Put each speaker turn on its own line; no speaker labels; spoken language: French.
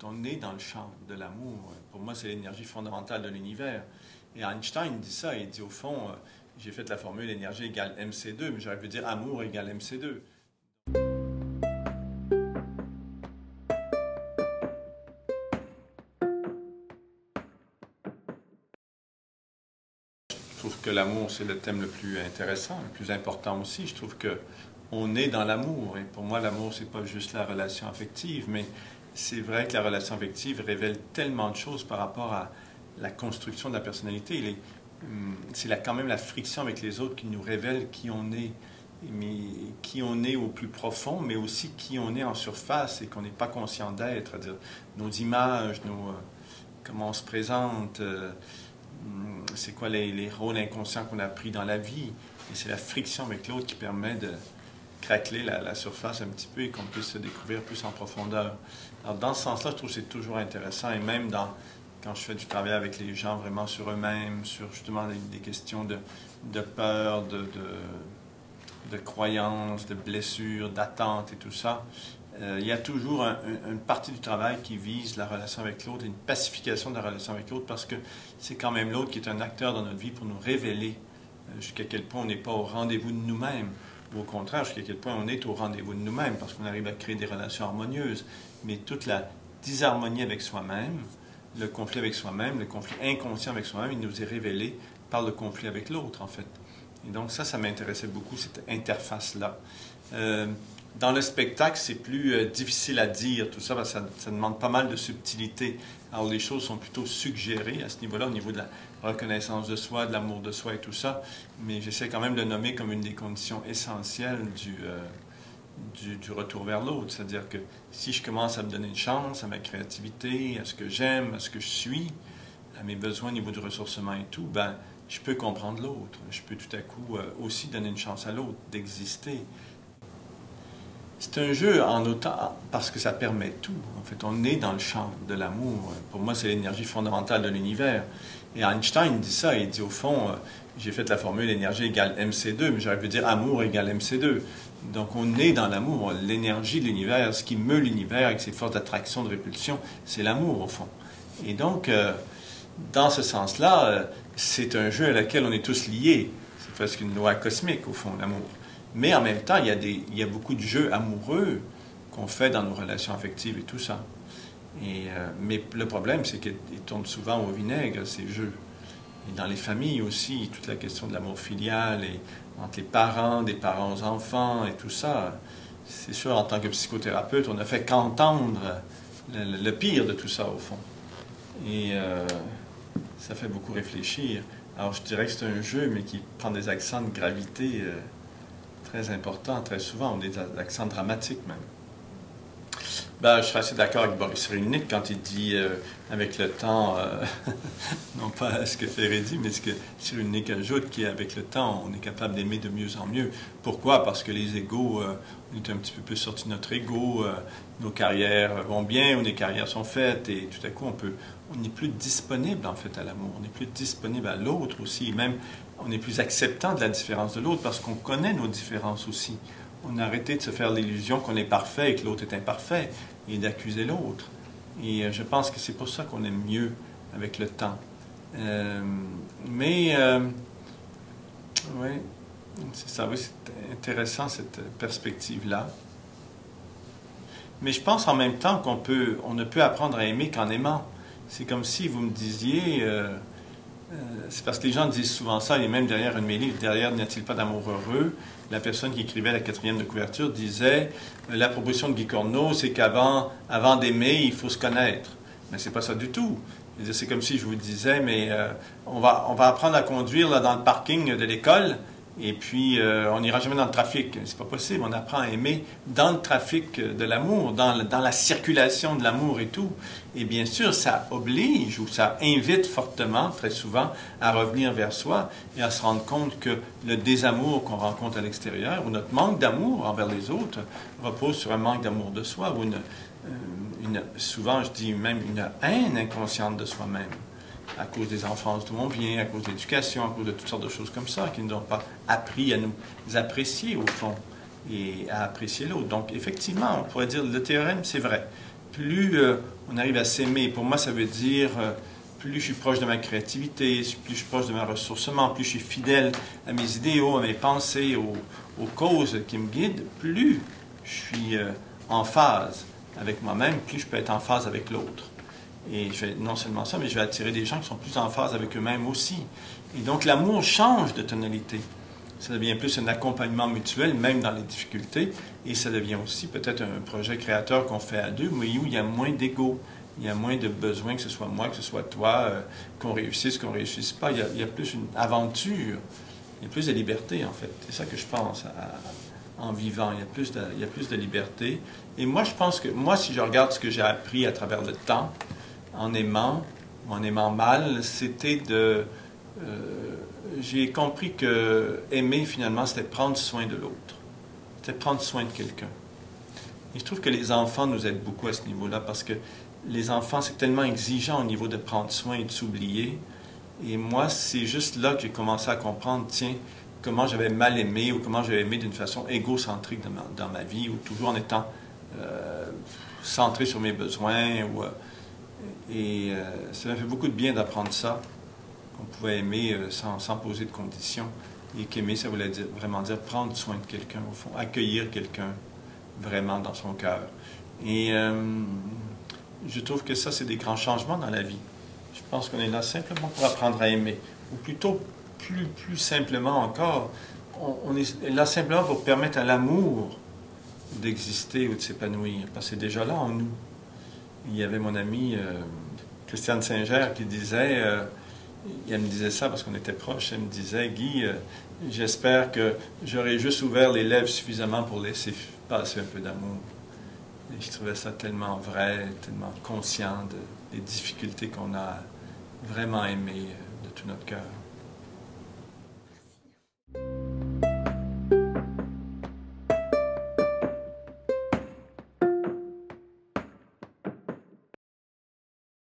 on est dans le champ de l'amour. Pour moi, c'est l'énergie fondamentale de l'univers. Et Einstein dit ça, il dit au fond, j'ai fait la formule énergie égale mc2, mais j'aurais pu dire amour égale mc2. Je trouve que l'amour, c'est le thème le plus intéressant, le plus important aussi. Je trouve que on est dans l'amour. Et pour moi, l'amour, c'est pas juste la relation affective, mais c'est vrai que la relation affective révèle tellement de choses par rapport à la construction de la personnalité. C'est quand même la friction avec les autres qui nous révèle qui on est, mais qui on est au plus profond, mais aussi qui on est en surface et qu'on n'est pas conscient d'être. C'est-à-dire nos images, comment on se présente, c'est quoi les rôles inconscients qu'on a pris dans la vie. Et c'est la friction avec l'autre qui permet de craqueler la surface un petit peu et qu'on puisse se découvrir plus en profondeur. Alors, dans ce sens-là, je trouve que c'est toujours intéressant, et même quand je fais du travail avec les gens vraiment sur eux-mêmes, sur justement des questions de peur, de croyances, de blessures, d'attentes et tout ça, il y a toujours une partie du travail qui vise la relation avec l'autre, une pacification de la relation avec l'autre, parce que c'est quand même l'autre qui est un acteur dans notre vie pour nous révéler jusqu'à quel point on n'est pas au rendez-vous de nous-mêmes, ou au contraire, jusqu'à quel point on est au rendez-vous de nous-mêmes, parce qu'on arrive à créer des relations harmonieuses. Mais toute la disharmonie avec soi-même, le conflit avec soi-même, le conflit inconscient avec soi-même, il nous est révélé par le conflit avec l'autre, en fait. Et donc ça m'intéressait beaucoup, cette interface-là. Dans le spectacle, c'est plus difficile à dire, tout ça, parce que ça demande pas mal de subtilité. Alors, les choses sont plutôt suggérées à ce niveau-là, au niveau de la reconnaissance de soi, de l'amour de soi et tout ça. Mais j'essaie quand même de le nommer comme une des conditions essentielles du retour vers l'autre. C'est-à-dire que si je commence à me donner une chance à ma créativité, à ce que j'aime, à ce que je suis, à mes besoins au niveau du ressourcement et tout, ben, je peux comprendre l'autre. Je peux tout à coup aussi donner une chance à l'autre d'exister. C'est un jeu en autant, parce que ça permet tout. En fait, on est dans le champ de l'amour. Pour moi, c'est l'énergie fondamentale de l'univers. Et Einstein dit ça, il dit au fond, j'ai fait la formule énergie égale mc2, mais j'aurais pu dire amour égale mc2. Donc on est dans l'amour, l'énergie de l'univers, ce qui meut l'univers avec ses forces d'attraction, de répulsion, c'est l'amour au fond. Et donc, dans ce sens-là, c'est un jeu à lequel on est tous liés. C'est presque une loi cosmique au fond, l'amour. Mais en même temps, il y a beaucoup de jeux amoureux qu'on fait dans nos relations affectives et tout ça. Mais le problème, c'est qu'ils tournent souvent au vinaigre, ces jeux. Et dans les familles aussi, toute la question de l'amour filial, et entre les parents, des parents aux enfants et tout ça, c'est sûr, en tant que psychothérapeute, on n'a fait qu'entendre le pire de tout ça, au fond. Et ça fait beaucoup réfléchir. Alors, je dirais que c'est un jeu, mais qui prend des accents de gravité très importants, très souvent, ou des accents dramatiques même. Ben, je serais assez d'accord avec Boris Cyrulnik quand il dit avec le temps, non pas ce que Ferré dit, mais ce que Cyrulnik ajoute, qu'avec le temps, on est capable d'aimer de mieux en mieux. Pourquoi? Parce que les égos, on est un petit peu plus sortis de notre ego, nos carrières vont bien, ou les carrières sont faites, et tout à coup, on n'est plus disponible en fait à l'amour, on n'est plus disponible à l'autre aussi, même on est plus acceptant de la différence de l'autre parce qu'on connaît nos différences aussi. On a arrêté de se faire l'illusion qu'on est parfait et que l'autre est imparfait et d'accuser l'autre. Et je pense que c'est pour ça qu'on aime mieux avec le temps. Oui, c'est ça, oui, c'est intéressant cette perspective-là. Mais je pense en même temps on ne peut apprendre à aimer qu'en aimant. C'est comme si vous me disiez... c'est parce que les gens disent souvent ça, et même derrière une mêlée, derrière n'y a-t-il pas d'amour heureux? La personne qui écrivait la 4e de couverture disait la proposition de Guy Corneau, c'est qu'avant d'aimer, il faut se connaître. Mais c'est pas ça du tout. C'est comme si je vous disais, mais on va apprendre à conduire là, dans le parking de l'école, et puis on n'ira jamais dans le trafic. C'est pas possible. On apprend à aimer dans le trafic de l'amour, dans la circulation de l'amour et tout. Et bien sûr, ça oblige ou ça invite fortement, très souvent, à revenir vers soi et à se rendre compte que le désamour qu'on rencontre à l'extérieur ou notre manque d'amour envers les autres repose sur un manque d'amour de soi ou souvent, je dis même une haine inconsciente de soi-même, à cause des enfances d'où on vient, à cause de l'éducation, à cause de toutes sortes de choses comme ça, qui ne nous ont pas appris à nous apprécier au fond et à apprécier l'autre. Donc, effectivement, on pourrait dire le théorème, c'est vrai. plus on arrive à s'aimer. Pour moi, ça veut dire plus je suis proche de ma créativité, plus je suis proche de mon ressourcement, plus je suis fidèle à mes idéaux, à mes pensées, aux causes qui me guident, plus je suis en phase avec moi-même, plus je peux être en phase avec l'autre. Et non seulement ça, mais je vais attirer des gens qui sont plus en phase avec eux-mêmes aussi. Et donc l'amour change de tonalité. Ça devient plus un accompagnement mutuel, même dans les difficultés, et ça devient aussi peut-être un projet créateur qu'on fait à deux, mais où il y a moins d'ego, il y a moins de besoin que ce soit moi, que ce soit toi, qu'on réussisse, qu'on ne réussisse pas. Il y a plus une aventure, il y a plus de liberté en fait. C'est ça que je pense en vivant, il y a plus de liberté. Et moi, je pense que, moi, si je regarde ce que j'ai appris à travers le temps, en aimant mal, c'était de... j'ai compris que aimer, finalement, c'était prendre soin de l'autre. C'était prendre soin de quelqu'un. Et je trouve que les enfants nous aident beaucoup à ce niveau-là, parce que les enfants, c'est tellement exigeant au niveau de prendre soin et de s'oublier. Et moi, c'est juste là que j'ai commencé à comprendre, tiens, comment j'avais mal aimé, ou comment j'avais aimé d'une façon égocentrique dans ma vie, ou toujours en étant centré sur mes besoins, ça m'a fait beaucoup de bien d'apprendre ça, qu'on pouvait aimer sans poser de conditions, et qu'aimer, ça voulait vraiment dire prendre soin de quelqu'un, au fond, accueillir quelqu'un vraiment dans son cœur. Et je trouve que ça, c'est des grands changements dans la vie. Je pense qu'on est là simplement pour apprendre à aimer, ou plutôt, plus simplement encore, on est là simplement pour permettre à l'amour d'exister ou de s'épanouir, parce que c'est déjà là en nous. Il y avait mon amie Christiane Singer qui disait, elle me disait ça parce qu'on était proches, elle me disait, Guy, j'espère que j'aurai juste ouvert les lèvres suffisamment pour laisser passer un peu d'amour. Et je trouvais ça tellement vrai, tellement conscient des difficultés qu'on a vraiment aimées de tout notre cœur.